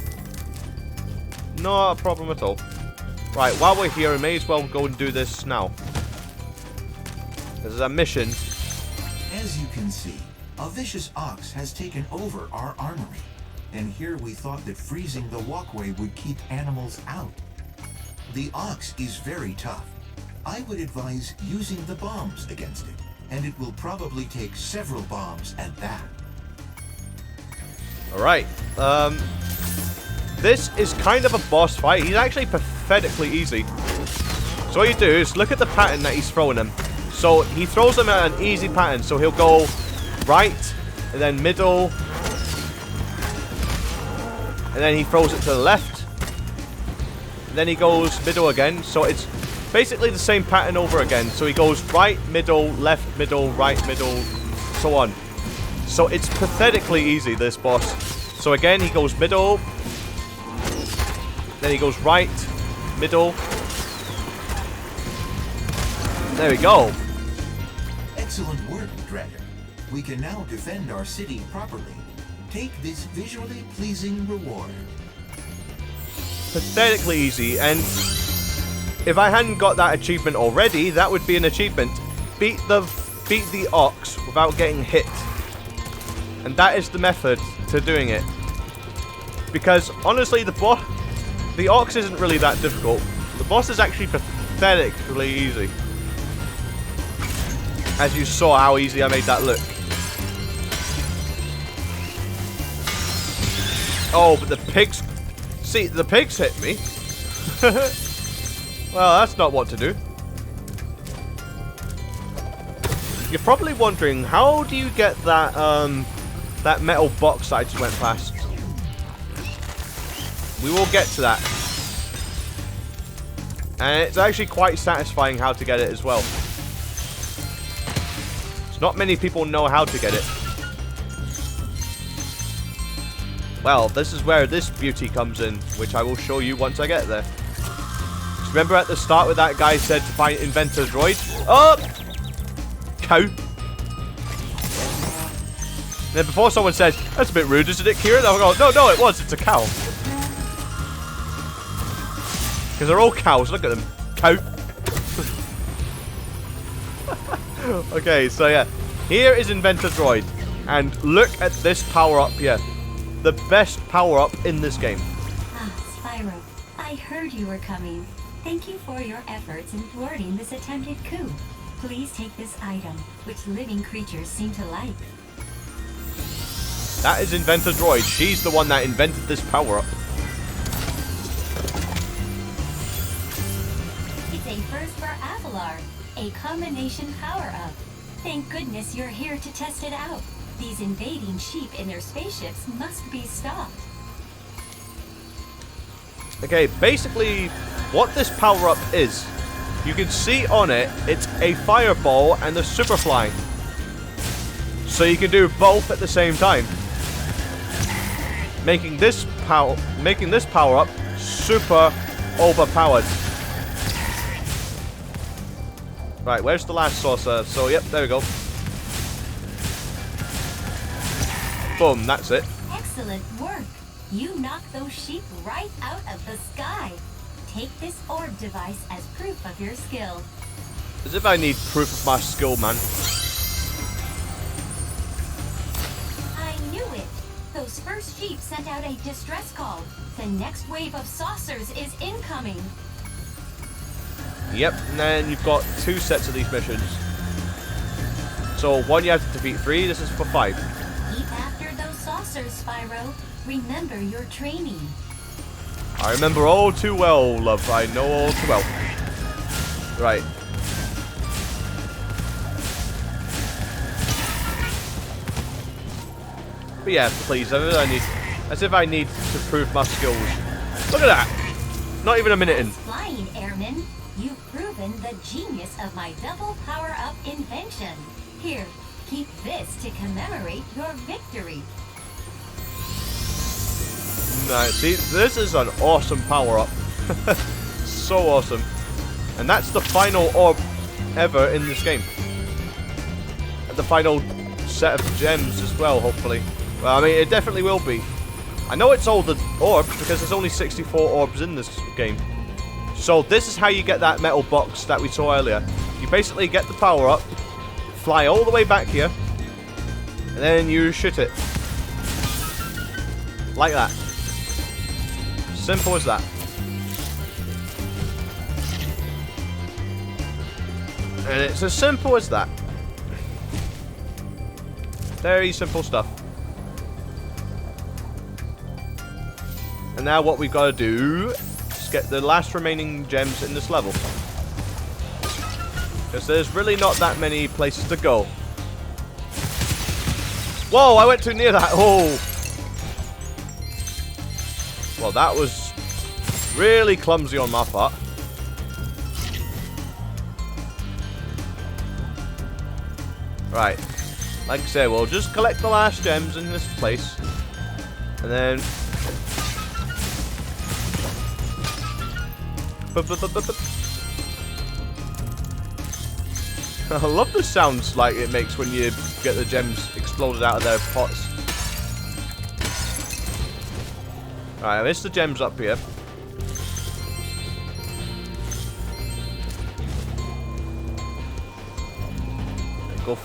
Not a problem at all. Right, while we're here, we may as well go and do this now. This is a mission. As you can see, a vicious ox has taken over our armory. And here we thought that freezing the walkway would keep animals out. The ox is very tough. I would advise using the bombs against it, and it will probably take several bombs at that. Alright, this is kind of a boss fight. He's actually pathetically easy. So all you do is look at the pattern that he's throwing him. So he throws them at an easy pattern, so he'll go right, and then middle, and then he throws it to the left, and then he goes middle again. So it's basically the same pattern over again. So he goes right, middle, left, middle, right, middle, so on. So it's pathetically easy, this boss. So again, he goes middle, then he goes right, middle. There we go. Excellent work, Dragon. We can now defend our city properly. Take this visually pleasing reward. Pathetically easy, and if I hadn't got that achievement already, that would be an achievement. Beat the ox without getting hit. And that is the method to doing it. Because honestly, the ox isn't really that difficult. The boss is actually pathetically easy. As you saw how easy I made that look. Oh, but the pigs... See, the pigs hit me. Well, that's not what to do. You're probably wondering, how do you get that, that metal box that I just went past? We will get to that. And it's actually quite satisfying how to get it as well. It's not many people know how to get it. Well, this is where this beauty comes in, which I will show you once I get there. Remember at the start where that guy said to find Inventor Droid? Oh! Cow. And then before someone says, that's a bit rude, isn't it, Kieran? I'll go, no, it was. It's a cow. Because they're all cows. Look at them. Cow. Okay, so yeah. Here is Inventor Droid. And look at this power-up here. The best power-up in this game. Ah, Spyro. I heard you were coming. Thank you for your efforts in thwarting this attempted coup. Please take this item, which living creatures seem to like. That is Inventor Droid. She's the one that invented this power-up. It's a first for Avalar, a combination power-up. Thank goodness you're here to test it out. These invading sheep in their spaceships must be stopped. Okay, basically, what this power-up is, you can see on it, it's a fireball and a super flying. So you can do both at the same time. Making this power-up super overpowered. Right, where's the last saucer? So, yep, there we go. Boom, that's it. Excellent work. You knocked those sheep right out of the sky. Take this orb device as proof of your skill. As if I need proof of my skill, man. I knew it. Those first sheep sent out a distress call. The next wave of saucers is incoming. Yep, and then you've got 2 sets of these missions. So one you have to defeat 3, this is for 5. Keep after those saucers, Spyro. Remember your training. I remember all too well, love. I know all too well. Right. But yeah, please, as if I need to prove my skills. Look at that! Not even a minute in. Flying airman, you've proven the genius of my double power-up invention. Here, keep this to commemorate your victory. Nice. See, this is an awesome power-up. So awesome. And that's the final orb ever in this game. And the final set of gems as well, hopefully. Well, I mean, it definitely will be. I know it's all the orbs because there's only 64 orbs in this game. So this is how you get that metal box that we saw earlier. You basically get the power-up, fly all the way back here, and then you shoot it. Like that. Simple as that. And it's as simple as that. Very simple stuff. And now what we've got to do is get the last remaining gems in this level. Because there's really not that many places to go. Whoa, I went too near that. Oh. Well, that was really clumsy on my part. Right. Like I said, we'll just collect the last gems in this place. And then... I love the sounds like it makes when you get the gems exploded out of their pots. Alright, I missed the gems up here. Go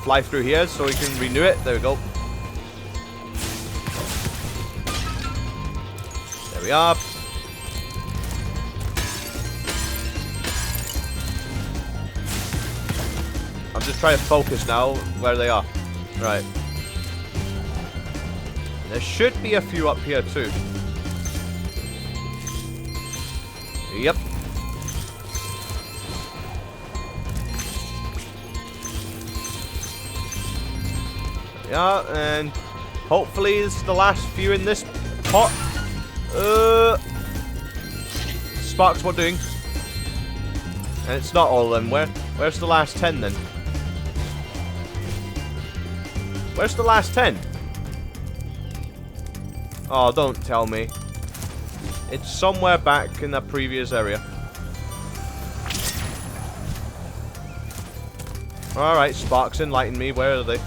fly through here so we can renew it. There we go. There we are. I'm just trying to focus now where they are. Right. There should be a few up here too. Yep. Yeah, and hopefully this is the last few in this pot. Sparks, what doing? And it's not all of them. Where's the last 10 then? Where's the last 10? Oh, don't tell me. It's somewhere back in that previous area. Alright, Sparks, enlighten me. Where are they?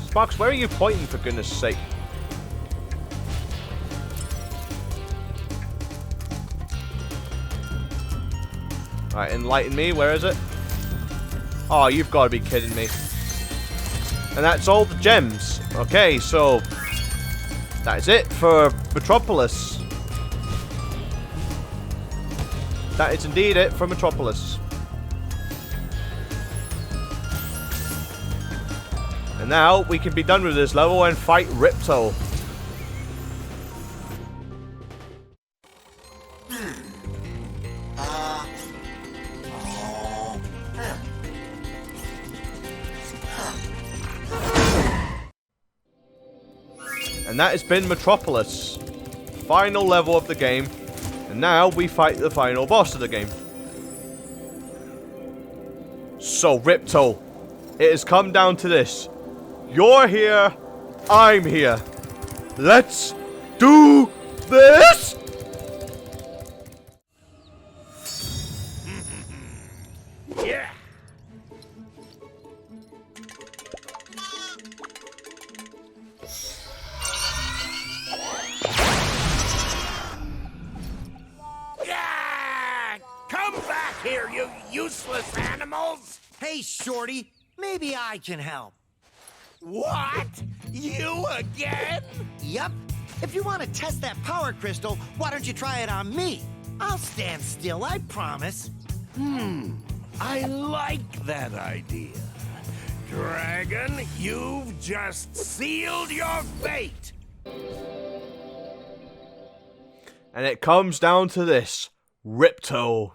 Sparks, where are you pointing, for goodness sake? Alright, enlighten me. Where is it? Oh, you've got to be kidding me. And that's all the gems. Okay, so that is it for Metropolis. That is indeed it for Metropolis. And now we can be done with this level and fight Ripto. And that has been Metropolis. Final level of the game. And now we fight the final boss of the game. So, Ripto, it has come down to this. You're here, I'm here. Let's do this! Yeah. Come back here, you useless animals! Hey, Shorty, maybe I can help. What? You again? Yep. If you want to test that power crystal, why don't you try it on me? I'll stand still, I promise. I like that idea. Dragon, you've just sealed your fate! And it comes down to this. Ripto.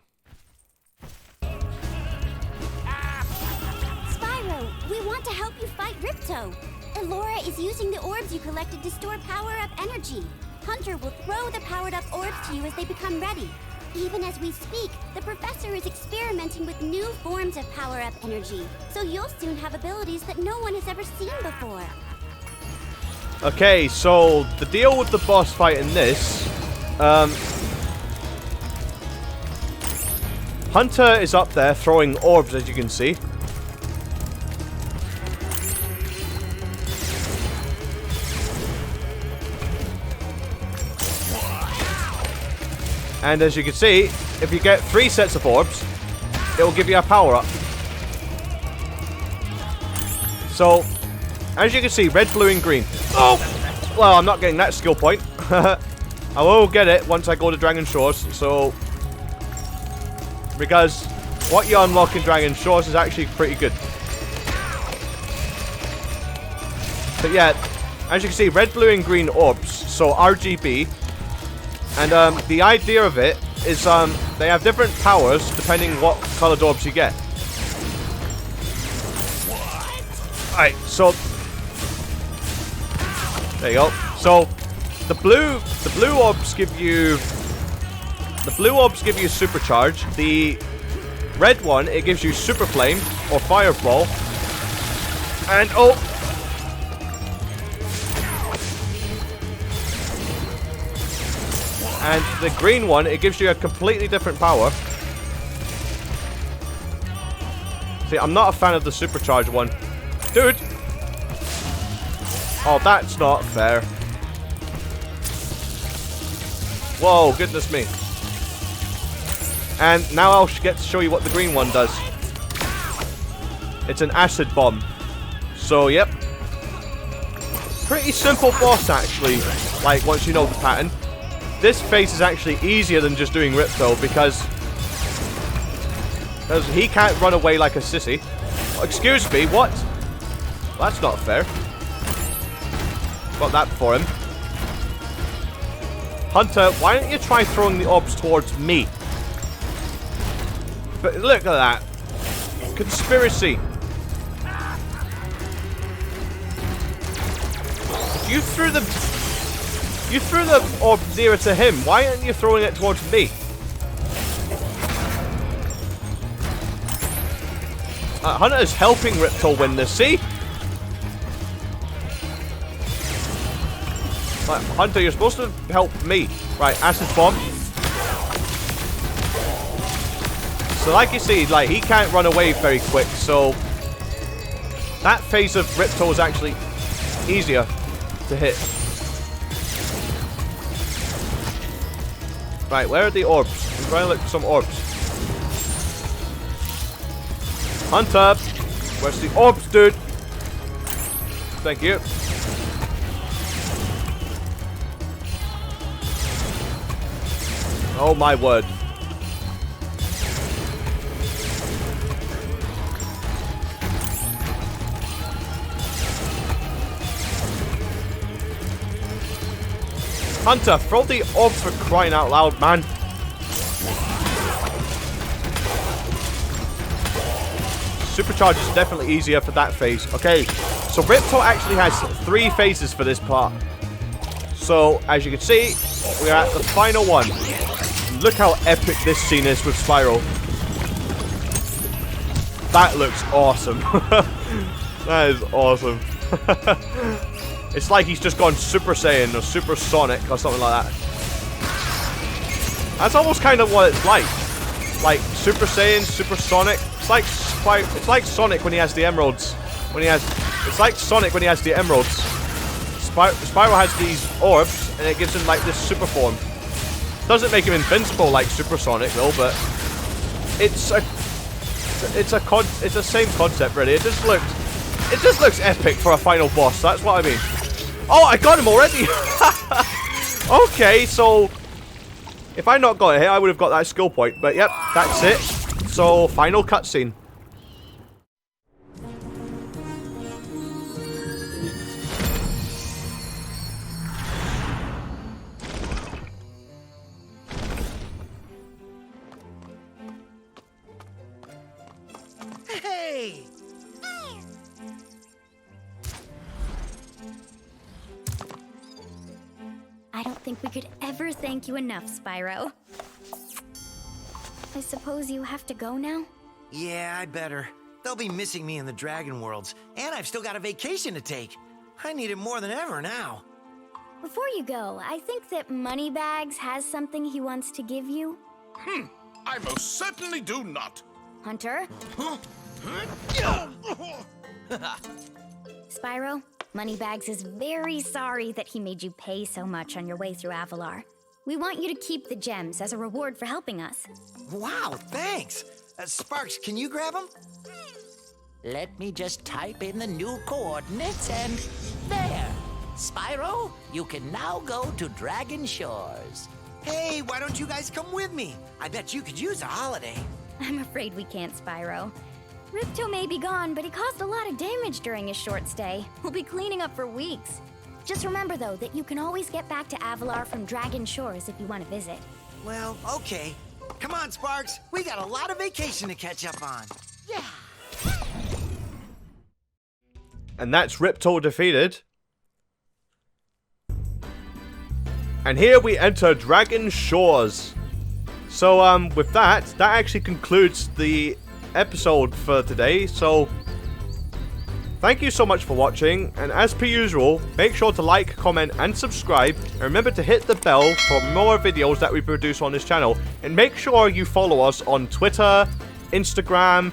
Spyro, we want to help you fight Ripto. Elora is using the orbs you collected to store power-up energy. Hunter will throw the powered-up orbs to you as they become ready. Even as we speak, the professor is experimenting with new forms of power-up energy, so you'll soon have abilities that no one has ever seen before. Okay, so the deal with the boss fight in this, Hunter is up there throwing orbs, as you can see. And as you can see, if you get 3 sets of orbs, it will give you a power-up. So, as you can see, red, blue, and green. Oh! Well, I'm not getting that skill point. I will get it once I go to Dragon Shores, so... Because what you unlock in Dragon Shores is actually pretty good. But yeah, as you can see, red, blue, and green orbs, so RGB. And the idea of it is they have different powers depending what colored orbs you get. Alright, so there you go. So the blue orbs give you supercharge. The red one, it gives you super flame or fireball. And and the green one, it gives you a completely different power. See, I'm not a fan of the supercharged one. Dude! Oh, that's not fair. Whoa, goodness me. And now I'll get to show you what the green one does. It's an acid bomb. So, yep. Pretty simple boss, actually. Like, once you know the pattern. This phase is actually easier than just doing Ripto because he can't run away like a sissy. Oh, excuse me, what? Well, that's not fair. Got that for him. Hunter, why don't you try throwing the orbs towards me? But look at that. Conspiracy. You threw the orb nearer to him. Why aren't you throwing it towards me? Hunter's helping Ripto win this, see? Right, Hunter, you're supposed to help me. Right, Acid Bomb. So like you see, like, he can't run away very quick, so that phase of Ripto is actually easier to hit. Right, where are the orbs? I'm trying to look for some orbs. Hunter! Where's the orbs, dude? Thank you. Oh my word. Hunter, throw the orbs for crying out loud, man. Supercharge is definitely easier for that phase. Okay, so Ripto actually has 3 phases for this part. So, as you can see, we're at the final one. Look how epic this scene is with Spyro. That looks awesome. That is awesome. It's like he's just gone Super Saiyan or Super Sonic or something like that. That's almost kind of what it's like. Like Super Saiyan, Super Sonic. It's like Sonic when he has the emeralds. It's like Sonic when he has the emeralds. Spyro has these orbs and it gives him like this super form. Doesn't make him invincible like Super Sonic though, but it's the same concept really. It just looks epic for a final boss. That's what I mean. Oh, I got him already. Okay, so if I not got it here, I would have got that skill point. But yep, that's it. So final cutscene. Hey! I don't think we could ever thank you enough, Spyro. I suppose you have to go now? Yeah, I better. They'll be missing me in the Dragon Worlds, and I've still got a vacation to take. I need it more than ever now. Before you go, I think that Moneybags has something he wants to give you. I most certainly do not. Hunter? Spyro, Moneybags is very sorry that he made you pay so much on your way through Avalar. We want you to keep the gems as a reward for helping us. Wow, thanks. Sparks, can you grab them? Let me just type in the new coordinates and there. Spyro, you can now go to Dragon Shores. Hey, why don't you guys come with me? I bet you could use a holiday. I'm afraid we can't, Spyro. Ripto may be gone, but he caused a lot of damage during his short stay. We'll be cleaning up for weeks. Just remember, though, that you can always get back to Avalar from Dragon Shores if you want to visit. Well, okay. Come on, Sparks. We got a lot of vacation to catch up on. Yeah. And that's Ripto defeated. And here we enter Dragon Shores. So, with that actually concludes the episode for today. So, thank you so much for watching. And as per usual, make sure to like, comment, and subscribe. And remember to hit the bell for more videos that we produce on this channel. And make sure you follow us on Twitter, Instagram,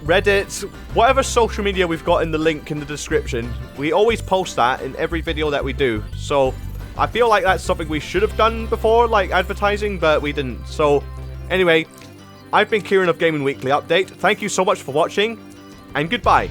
Reddit, whatever social media we've got in the link in the description. We always post that in every video that we do. So, I feel like that's something we should have done before, like advertising, but we didn't. So, anyway, I've been Kieran of Gaming Weekly Update. Thank you so much for watching, and goodbye.